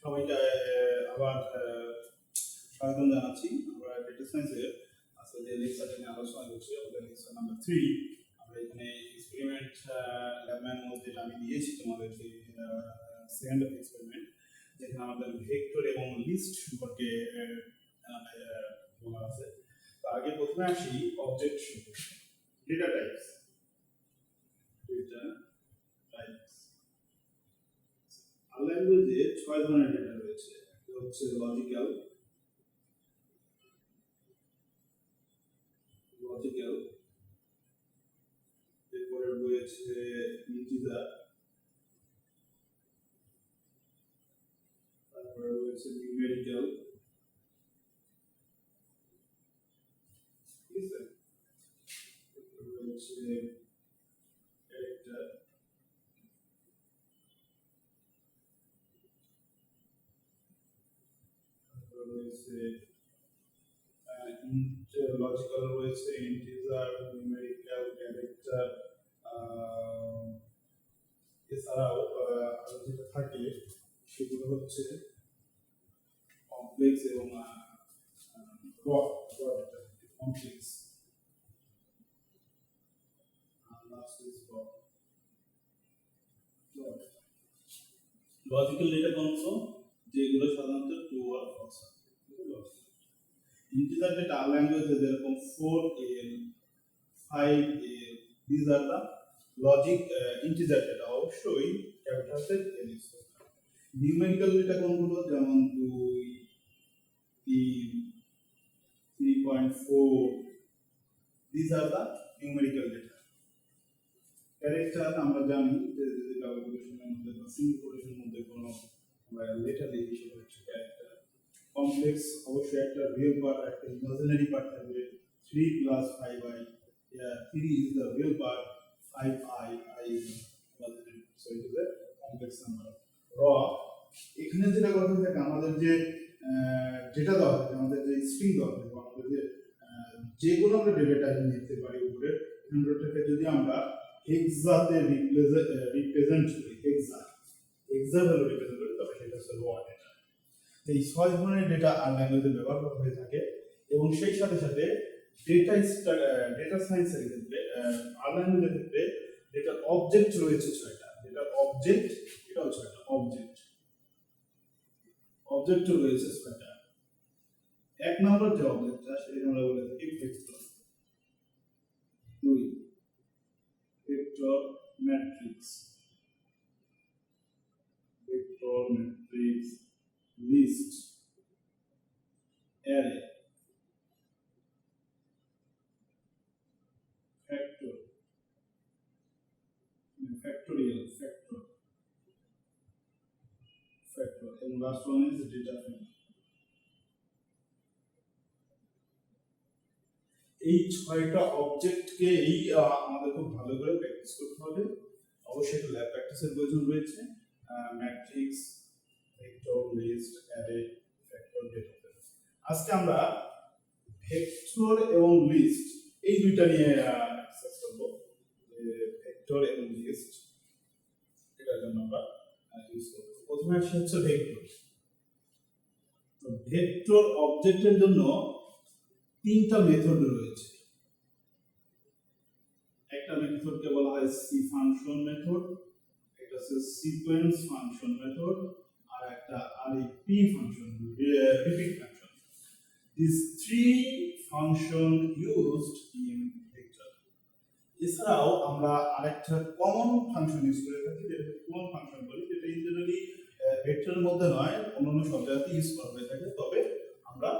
সবাইকে আবার স্বাগতম জানাচ্ছি। আমরা ডেটা সায়েন্সের আজকে যে লেকচারটা নিয়ে আলোচনা করছি, আমাদের লেকচার নাম্বার 3। আমরা এখানে এক্সপেরিমেন্ট ল্যাবের মধ্যে আমি দিয়েছি তোমাদেরকে সেকেন্ড এক্সপেরিমেন্ট, যেখানে আমাদের ভেক্টর এবং লিস্ট সম্পর্কে বলা আছে। তো আগে প্রথমে আসি অবজেক্ট সম্পর্কে, ডেটা টাইপস। ল্যাঙ্গুয়েজে 6 ধরনের ডেটা রয়েছে। একটা হচ্ছে লজিক্যাল, এরপরে রয়েছে ইন্টিজার, তারপরে রয়েছে নিউমেরিক্যাল, ঠিক আছে, রয়েছে ক্যারেক্টার, রয়েছে লজিক্যাল, রয়েছে ইন্টিজার, নিউমেরিক্যাল, ক্যারেক্টার। এছাড়াও যেটা থাকে সেগুলো হচ্ছে কমপ্লেক্স এবং কমপ্লেক্স। লজিক্যাল ডেটা কোনগুলো? যেগুলো সাধারণত ট্রু আর ফলস। ইন্টিজার ডেটা ল্যাঙ্গুয়েজে যেরকম 4L 5L, these are the logic integer data, অবশ্যই ক্যাপিটাল এল ইউজ করতে হবে। নিউমেরিক্যাল ডেটা কোনগুলো? যেমন 2, 3, 3.4, these are the numerical data. Character আমরা জানি যে যদি ক্যালকুলেশনের মধ্যে বা সিম্পলিফিকেশনের মধ্যে কোনো লেটার লিখি সেটা হচ্ছে ক্যারেক্টার। কমপ্লেক্স অবশ্যই একটা রিয়েল পার্ট, একটা ইমাজিনারি পার্ট থাকবে। 3 + 5i, 3 is the real part, 5i, I is imaginary, so it is a complex number. এখানে যেটা কথা থাকে, আমাদের যে ডেটা দেওয়া থাকে, আমাদের যে স্ট্রিং দেওয়া থাকে, আমাদের যে কোনো আমরা ডেটা টাইপ নিতে পারি উপরে, এখানটাকে যদি আমরা হেক্সাতে রিপ্রেজেন্ট করি, হেক্সা ভ্যালু রিপ্রেজেন্ট করি, তবে সেটা হচ্ছে র ডেটা। এই 6 ধরনের ডেটা আর ল্যাঙ্গুয়েজে ব্যবহার করা হয়ে থাকে। এবং সেই সাথে সাথে ডেটা সায়েন্সের ক্ষেত্রে আর ল্যাঙ্গুয়েজের ক্ষেত্রে ডেটার অবজেক্ট রয়েছে 6টা। ডেটার অবজেক্ট, এটাও 6টা অবজেক্ট রয়েছে 6টা। এক নম্বর যে অবজেক্টটা সেটা আমরা বলে থাকি vector. 2, vector matrix, list, array, factorial, and last one is data frame. এই 6টা অবজেক্টকে আমাদের খুব ভালো করে প্র্যাকটিস করতে হবে। অবশ্যই একটা ল্যাব প্র্যাকটিসের প্রয়োজন রয়েছে। Matrix, vector, list, array, factor, data frame. আজকে আমরা ভেক্টর এবং লিস্ট এই দুইটা নিয়ে ডিসকাস করব। ভেক্টর এবং লিস্ট এটার জন্য আমরা ইউজ করব। প্রথমে আসছে হচ্ছে ভেক্টর। তো ভেক্টর অবজেক্টের জন্য 3টা মেথড রয়েছে। একটা মেথডকে বলা হয় সি ফাংশন মেথড, একটা হচ্ছে সিকোয়েন্স ফাংশন মেথড, আর একটা RP function, repeat function. These 3 function used in vector. এছাড়াও আমরা আরেকটা কমন ফাংশন ইউজ করে থাকি, যেটা কমন ফাংশন বলি, যেটা জেনারেলি ভেক্টরের মধ্যে নয়, অন্যান্য সব জায়গাতে ইউজ করা হয়ে থাকে। তবে আমরা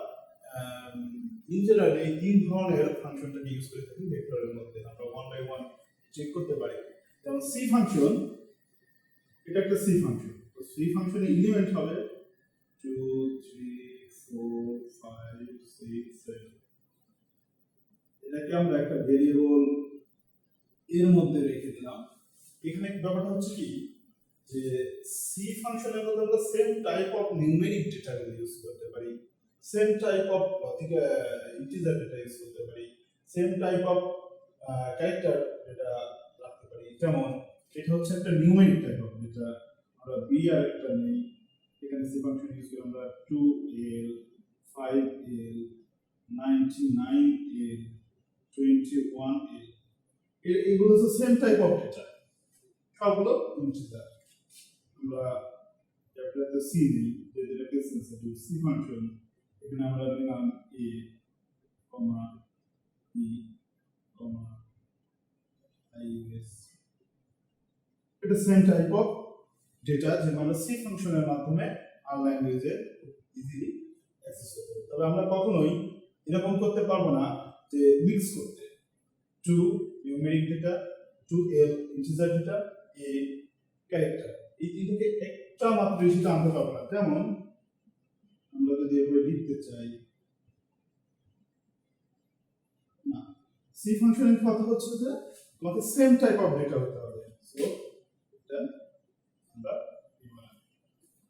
ইন জেনারেল এই 3 ধরনের ফাংশনটাকে ইউজ করে থাকি ভেক্টরের মধ্যে। আমরা 1 বাই 1 চেক করতে পারি। যেমন সি ফাংশন, এটা একটা সি ফাংশন। তো সি ফাংশনের এলিমেন্ট হবে 2, 3, 4, 5, 6, 7। এটাকে আমরা একটা ভেরিয়েবল এর মধ্যে রেখে দিলাম। এখানে ব্যাপারটা হচ্ছে কি, যে সি ফাংশনের মধ্যে আমরা same type of numeric data use করতে পারি, same type of integer data use করতে পারি, same type of character data রাখতে পারি। যেমন এটা হচ্ছে একটা নিউমেরিক টাইপ অফ ডেটা, আমরা বি আর একটা নেই, এখানে সি ফাংশন ইউজ করে আমরা 2l 5l 99l 21l এগুলো হচ্ছে সেম টাইপ অফ ডেটা, সবগুলো ইন্টিজার। আমরা চ্যাপ্টারে সি নেই, যেটা কেস সেন্সিটিভ সি ফাংশন, এখানে আমরা নিলাম a comma b comma is এটা সেম টাইপ অফ ডেটা যেটা আমরা সি ফাংশনের মাধ্যমে আর ল্যাঙ্গুয়েজে ইজিলি অ্যাক্সেস করতে পারি। তবে আমরা কখনোই এরকম করতে পারবো না যে মিক্স করতে 2 numeric data 2l integer data a character, এই তিনটাকে একটা মাত্র রেশিওতে আনতে পারবো না। যেমন আমরা যদি এভাবে লিখতে চাই, না, সি ফাংশনের কথা হচ্ছে যে তোমাকে সেম টাইপ অফ ডেটা হতে হবে। সো এটা আমরা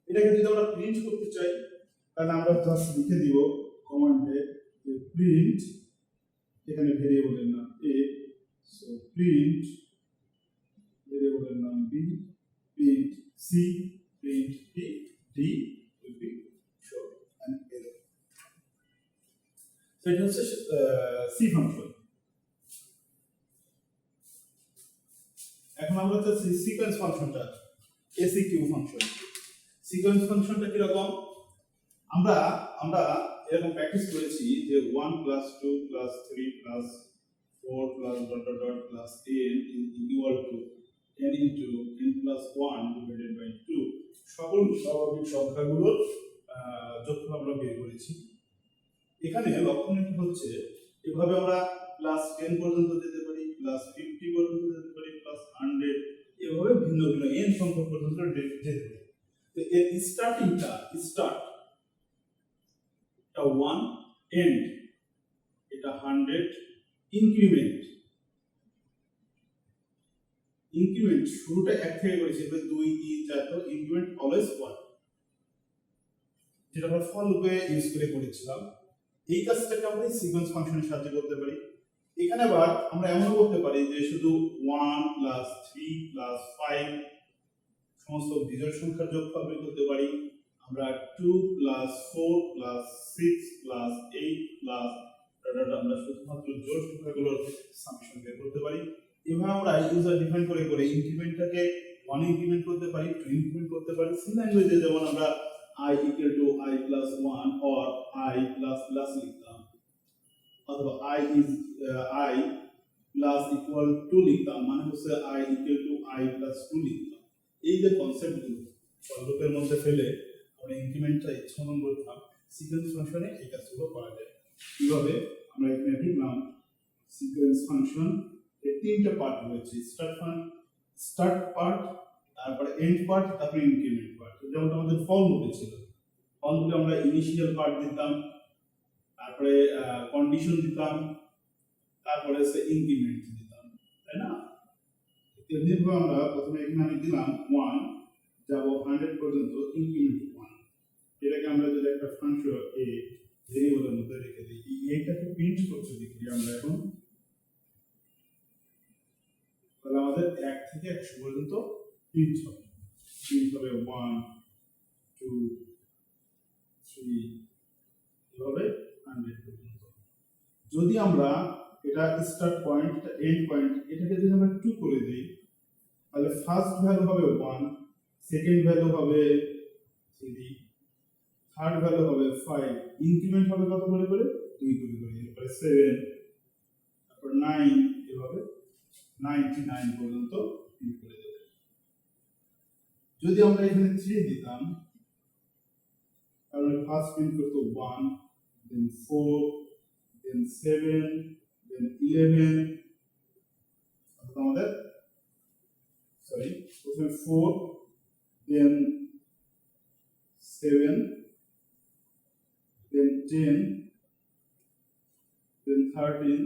এটাকে যদি আমরা প্রিন্ট করতে চাই তাহলে আমরা জাস্ট লিখে দিব কমান্ডে প্রিন্ট, এখানে ভেরিয়েবলের নাম a, সো প্রিন্ট ভেরিয়েবলের নাম b, print c, print d, d will be show an error। So এটা হচ্ছে c ফাংশন। এখন আমরা হচ্ছে সিকোয়েন্স ফাংশনটা, ACQ ফাংশন। সিকোয়েন্স ফাংশনটা কি রকম? আমরা এরকম প্র্যাকটিস করেছি যে 1 + 2 + 3 + 4 + dot dot dot plus n is equal to n into n + 1 divided by 2, সকল স্বাভাবিক সংখ্যাগুলোর যোগফল আমরা বের করেছি। এখানে লক্ষণীয় হচ্ছে এভাবে আমরা +10 পর্যন্ত যেতে পারি, +50 পর্যন্ত যেতে পারি, +100, এভাবে ভিন্ন ভিন্ন n সংখ্যা পর্যন্ত যেতে পারি। তো এর স্টার্টিংটা এটা 1, এন্ড এটা 100, ইনক্রিমেন্ট শুরুটা 1 থেকে করেছি, এবার 2 3 4, তো ইনক্রিমেন্ট অলওয়েজ 1, যেটা আমরা ফর লুপে ইউজ করে করেছিলাম। এই কাজটাকে আমরা সিকোয়েন্স ফাংশনের সাহায্যে করতে পারি। এখানে আবার আমরা এমন করতে পারি যে শুধু 1 + 3 + 5 সমস্ত বিজোড় সংখ্যার যোগফল বের করতে পারি। আমরা 2 + 4 + 6 + 8 প্লাস আমরা শুধুমাত্র জোড় সংখ্যাগুলোর সামেশন বের করতে পারি। এভাবে আমরা ইউজার ডিফাইন করে ইনক্রিমেন্টটাকে 1 ইনক্রিমেন্ট করতে পারি, 2 ইনক্রিমেন্ট করতে পারি। সি ল্যাঙ্গুয়েজে যেমন আমরা I = I + 1 or I ++ লিখতাম, অথবা I + = 2 লিখতাম, মানে হচ্ছে I = I + 2 লিখতাম। এই যে কনসেপ্টগুলো ফর লুপের মধ্যে ফেলে আমরা ইনক্রিমেন্টটা ইচ্ছামত করতাম, সিকোয়েন্স ফাংশনে এই কাজগুলো করা যায়। কিভাবে? আমরা এখানে লিখলাম সিকোয়েন্স ফাংশন এর তিনটা পার্ট রয়েছে, স্টার্ট পার্ট, তারপরে এন্ড পার্ট, তারপরে ইনক্রিমেন্ট পার্ট। যেমন আমাদের ফর লুপে ছিল, ফর লুপে আমরা ইনিশিয়াল পার্ট দিতাম, তারপরে কন্ডিশন দিতাম, তারপরে সে ইনক্রিমেন্ট দিতাম, তাই না? তেমনিভাবে আমরা প্রথমে এখানে আমি দিলাম 1 যাব 100 পর্যন্ত, ইনক্রিমেন্ট 1। এটাকে আমরা যদি একটা ফাংশন a ভেরিয়েবলের মধ্যে রেখে দিই, এই এটাকে প্রিন্ট করতে দেখি আমরা এখন, তাহলে আমাদের 1 থেকে 100 পর্যন্ত প্রিন্ট হবে। 1 2 3 এভাবে 100 পর্যন্ত। যদি আমরা এটা স্টার্ট পয়েন্ট, এটা এন্ড পয়েন্ট, এটাকে যদি আমরা 2 করে দেই, তাহলে ফার্স্ট ভ্যালু হবে 1, সেকেন্ড ভ্যালু হবে 3, থার্ড ভ্যালু হবে 5, ইনক্রিমেন্ট হবে কত করে 2 করে, এরপরে 7, তারপর 9, এভাবে 99 পর্যন্ত প্রিন্ট করে দেব। যদি আমরা এখানে 3 দিতাম, তাহলে ফার্স্ট প্রিন্ট করতে 1, দেন 4, দেন 7, দেন 11, আমাদের প্রথমে 4, দেন 7, দেন 10, দেন 13,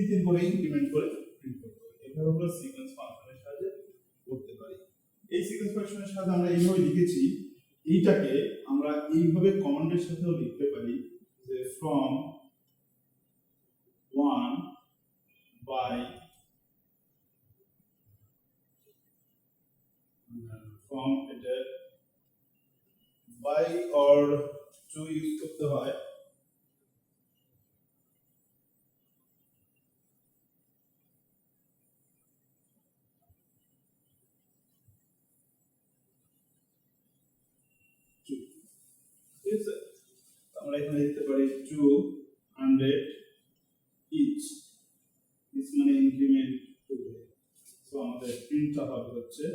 তিন করে ইনক্রিমেন্ট করে প্রিন্ট করতে হবে। এভাবে আমরা সিকোয়েন্স ফাংশনের সাহায্যে করতে পারি। এই সিকোয়েন্স ফাংশনের সাহায্যে আমরা এইভাবে লিখেছি, এইটাকে আমরা এইভাবে কমান্ডের সাথেও লিখতে পারি যে from 1 by from এটা why or to ইউজ করতে হয় আমরা এখানে লিখতে পারি 200 each this মানে ইনক্রিমেন্ট করবে সো আমাদের প্রিন্টটা হবে হচ্ছে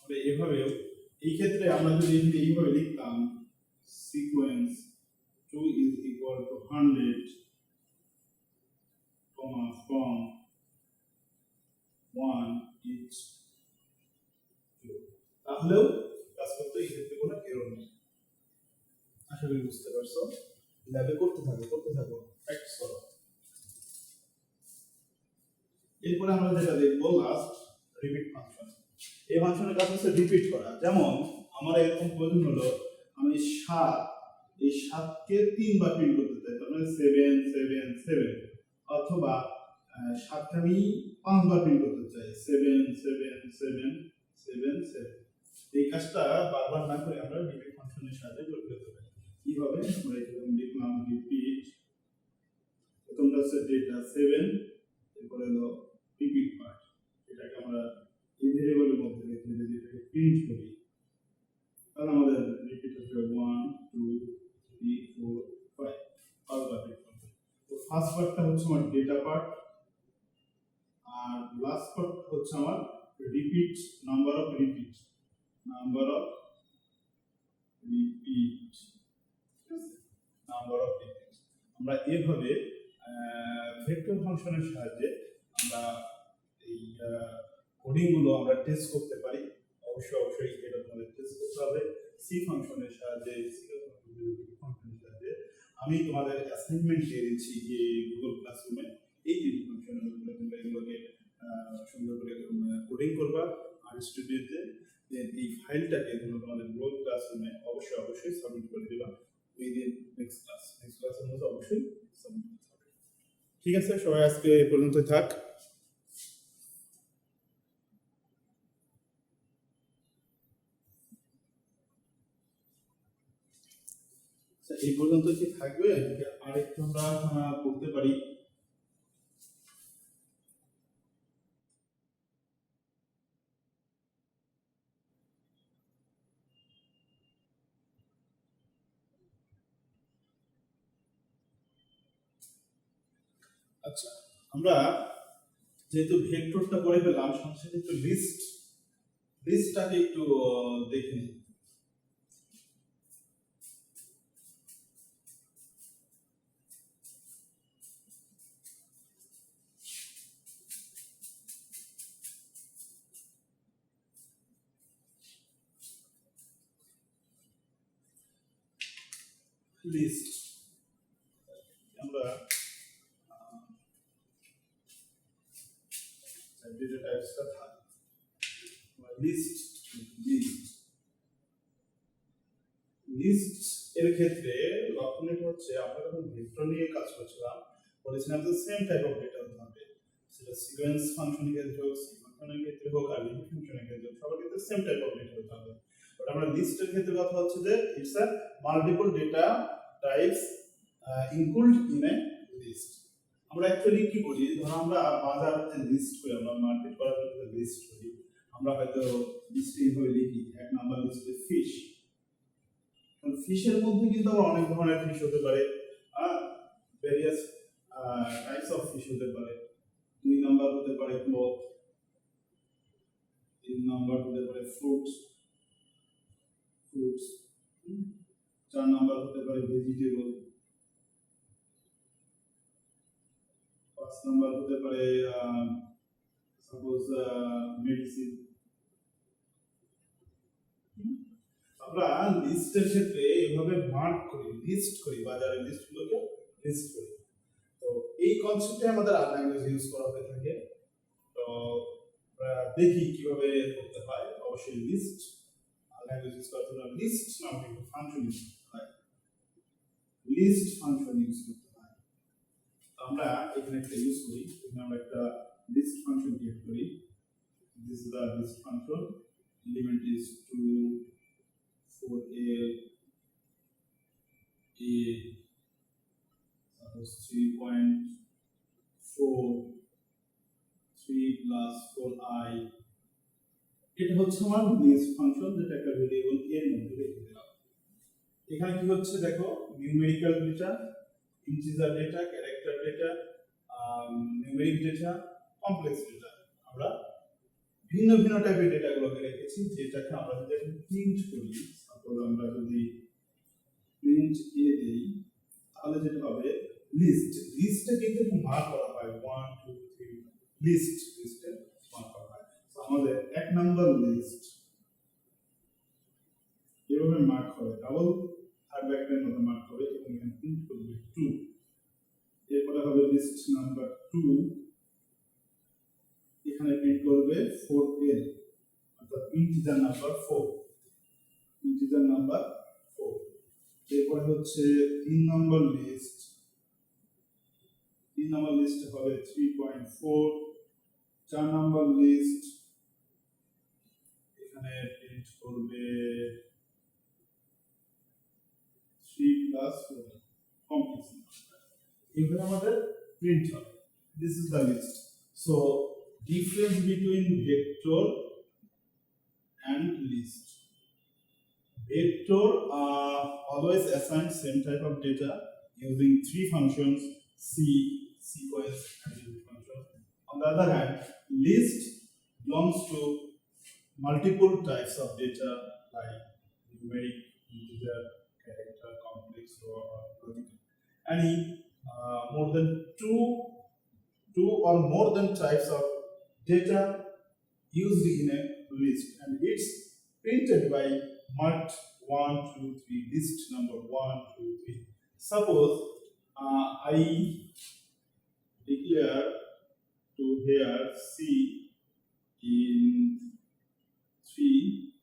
আমরা এভাবেও এই ক্ষেত্রে আমরা যদি এইভাবে লিখতাম sequence 2 is equal to 100 comma from 1 each 2 তাহলেও কাজ করতে এই ক্ষেত্রে কোনো এরর নেই আশা করি বুঝতে পারছো ল্যাবে করতে থাকো প্র্যাকটিস করো এরপরে আমরা যেটা দেখবো লাস্ট রিপিট ফাংশন এই ফাংশনের কাজ হচ্ছে রিপিট করা যেমন আমার এরকম প্রয়োজন হলো আমি 7 এই 7 কে 3 বার প্রিন্ট করতে চাই তার মানে 7 7 7 অথবা 7 কে আমি 5 বার প্রিন্ট করতে চাই 7 7 7 7 7 এই কাজটা বারবার না করে আমরা রিপিট ফাংশনের সাথে যোগ করতে পারি কিভাবে আমরা এরকম লিখলাম রিপিট প্রথমটা হচ্ছে ডেটা 7 এরপরে হলো রিপিট পার্ট এটাকে আমরা এই ভেরিয়েবলের মধ্যে রেখে যদি এটাকে প্রিন্ট করি তাহলে আমাদের রিপিট হবে 1 2 3 4 5 পাঁচবার প্রিন্ট করবে তো ফার্স্ট পার্টটা হচ্ছে আমার ডেটা পার্ট আর লাস্ট পার্ট হচ্ছে আমার repeat number of repeat number of repeat আমরা এভাবে ভেক্টর ফাংশনের সাহায্যে আমরা এই কোডিং গুলো আমরা টেস্ট করতে পারি অবশ্যই এটা তোমাদের টেস্ট করতে হবে সি ফাংশনের সাহায্যে ফাংশনের সাহায্যে আমি তোমাদের অ্যাসাইনমেন্ট দিয়ে দিচ্ছি যে গুগল ক্লাসরুমে এই যে ফাংশনের উপরে তোমরা এগুলোকে সুন্দর করে কোডিং করবা আর স্টুডিওতে এই ফাইলটাকে তোমরা তোমাদের গুগল ক্লাসরুমে অবশ্যই সাবমিট করে দিবা within next ক্লাসের মধ্যে অবশ্যই সাবমিট করতে হবে ঠিক আছে সবাই আজকে এই পর্যন্তই থাক এই পর্যন্ত কি থাকবে আরেকটু আমরা করতে পারি আচ্ছা আমরা যেহেতু ভেক্টরটা করে ফেললাম সাথে সাথে একটু লিস্টটাকে একটু দেখে নিই লিস্ট আমরা ডেটা টাইপসটা থাকে লিস্ট এর ক্ষেত্রে লক্ষণীয় হচ্ছে আমরা যখন ভেক্টর নিয়ে কাজ করছিলাম বলেছিলাম যে সেম টাইপ অফ ডেটা হতে হবে সেটা সিকোয়েন্স ফাংশনের ক্ষেত্রে হোক সি ফাংশনের ক্ষেত্রে হোক আর লিমিট ফাংশনের ক্ষেত্রে সবার ক্ষেত্রে সেম টাইপ অফ ডেটা হতে হবে বাট আমরা লিস্টের ক্ষেত্রে কথা হচ্ছে যে it's a multiple data types include in a list আমরা অ্যাকচুয়ালি কি করি ধরো আমরা বাজারে লিস্ট করি আমরা মার্কেট করার জন্য লিস্ট করি আমরা হয়তো লিস্টে এইভাবে লিখি এক নাম্বার লিস্টে ফিশ ফিশের মধ্যে কিন্তু আবার অনেক ধরনের ফিশ হতে পারে ভেরিয়াস টাইপস অফ ফিশ হতে পারে 2 নাম্বার হতে পারে ক্লথ 3 নাম্বার হতে পারে ফ্রুটস 4 নাম্বার হতে পারে ভেজিটেবল 5 নাম্বার হতে পারে সাপোজ মেডিসিন আমরা লিস্টের ক্ষেত্রে এইভাবে মার্ক করি লিস্ট করি বাজারের লিস্টগুলোকে লিস্ট করি তো এই কনসেপ্টে আমাদের আর ল্যাঙ্গুয়েজ ইউজ করা হয়ে থাকে তো দেখি কিভাবে করতে হয় অবশ্যই লিস্ট আর ল্যাঙ্গুয়েজ ইউজ করার জন্য লিস্ট নামে একটা ফাংশন ইউজ করতে হয় লিস্ট ফাংশন ইউজ করতে হয় তো আমরা এখানে একটা ইউজ করি এখানে আমরা একটা লিস্ট ফাংশন ক্রিয়েট করি this is the list function element is 2 4L A suppose 3.4 3 plus 4I এটা হচ্ছে আমার লিস্ট ফাংশন, যেটা একটা ভেরিয়েবল এর মধ্যে রেখে দিলাম। এখানে কি হচ্ছে দেখো, numerical data, integer data, character data, numeric data, complex data, আমরা ভিন্ন ভিন্ন টাইপের ডেটাগুলোকে রেখেছি, যেটাকে আমরা যদি প্রিন্ট করি, সাপোজ আমরা যদি প্রিন্ট এ দেই, তাহলে যেটা হবে লিস্ট। লিস্টে কিন্তু মার্ক করা হয় 1 2 3 লিস্টে মার্ক করা হয়। তো আমাদের এক নাম্বার লিস্ট এভাবে মার্ক হবে, ডাবল থার্ড ব্র্যাকেটের মধ্যে মার্ক হবে এবং এখানে প্রিন্ট করবে 2। এরপরে হবে লিস্ট নাম্বার 2, এখানে প্রিন্ট করবে 4L অর্থাৎ ইন্টিজার নাম্বার 4, ইন্টিজার নাম্বার 4। এরপরে হচ্ছে 3 নম্বর লিস্ট, 3 নম্বর লিস্ট হবে 3.4। 4 নম্বর লিস্ট এখানে প্রিন্ট করবে 3 plus 4 কমপ্লেক্স নাম্বার। এখানে আমাদের প্রিন্ট হবে this is the list. So difference between vector and list. Vector always assign same type of data using 3 functions: C, sequence, and unit function. On the other hand, list belongs to multiple types of data like numeric, integer, character, complex, or logical. Any more than two or more than types of data used in a list, and it's printed by marked 1 2 3, list number 1 2 3. Suppose I declare to here C in 3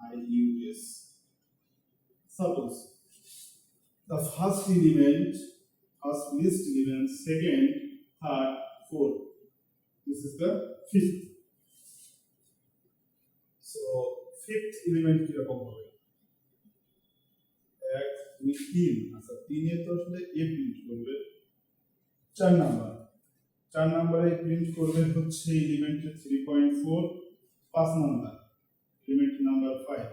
I use. Suppose the first element, first list element, second, third, fourth. This is the fifth. So fifth element কিরকম হবে? 1 2 3, আচ্ছা 3 এর তো আসলে a print করবে 4 number, 4 নাম্বারে print করবে হচ্ছে element 3.4, 5 number element number 5।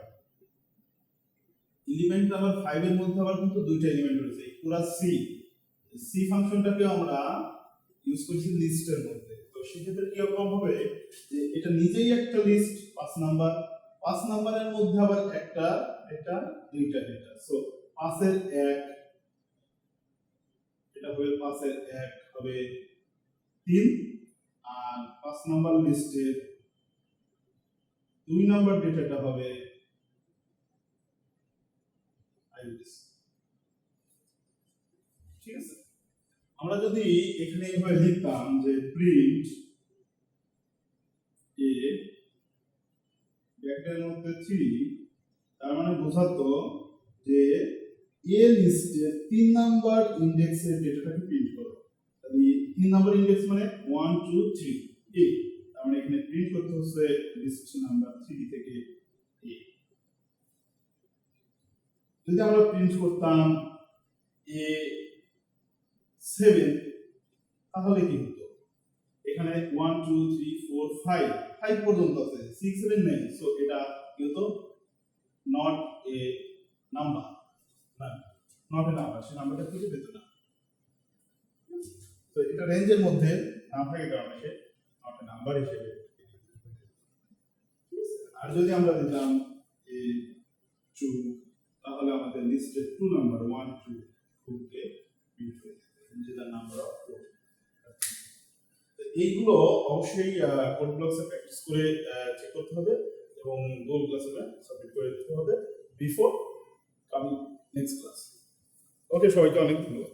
Element number 5 এর মধ্যে আবার কিন্তু দুইটা এলিমেন্ট রয়েছে, পুরো সি ফাংশনটাকে আমরা ইউজ করছি লিস্টের মধ্যে। তো সেক্ষেত্রে কি রকম হবে যে এটা নিজেই একটা লিস্ট 5 নাম্বার, 5 নাম্বারের মধ্যে আবার একটা দুইটা ডেটা। সো 5 এর 1 এটা হবে 5 এর 1 হবে 3, আর 5 নাম্বার লিস্টের 2 নাম্বার ডেটাটা হবে আইডিস। ঠিক আছে, আমরা যদি এখানে এইভাবে লিখতাম যে প্রিন্ট এ ব্র্যাকেটের মধ্যে 3, তার মানে বোঝাতো যে এ লিস্টের 3 নাম্বার ইনডেক্সের ডেটাটাকে প্রিন্ট করো। তাহলে 3 নাম্বার ইনডেক্স মানে 1 2 3 এ, তার মানে এখানে প্রিন্ট করতে হচ্ছে লিস্ট নাম্বার 3 থেকে এ। যদি আমরা প্রিন্ট করতাম এ 7, তাহলে কি হতো? এখানে 1 2 3 4 5 পর্যন্ত আছে, 6 7 নেই। সো এটা কি হতো? Not a number, not a number, সেই নাম্বারটা খুঁজে পেত না। তো এটা রেঞ্জের মধ্যে না থাকার কারণে সে নট এ নাম্বার হিসেবে। আর যদি আমরা দিতাম এ 2, তাহলে আমাদের লিস্টে 2 নাম্বার 1 2 খুঁজে প্রিন্ট হয়ে যাবে, যেটা নাম্বার অফ 4। এইগুলো অবশ্যই কোড ব্লকসে প্র্যাকটিস করে চেক করতে হবে এবং গুগল ক্লাসরুমে সাবমিট করে দিতে হবে বিফোর কামিং নেক্সট ক্লাস। ওকে, সবাইকে অনেক ধন্যবাদ।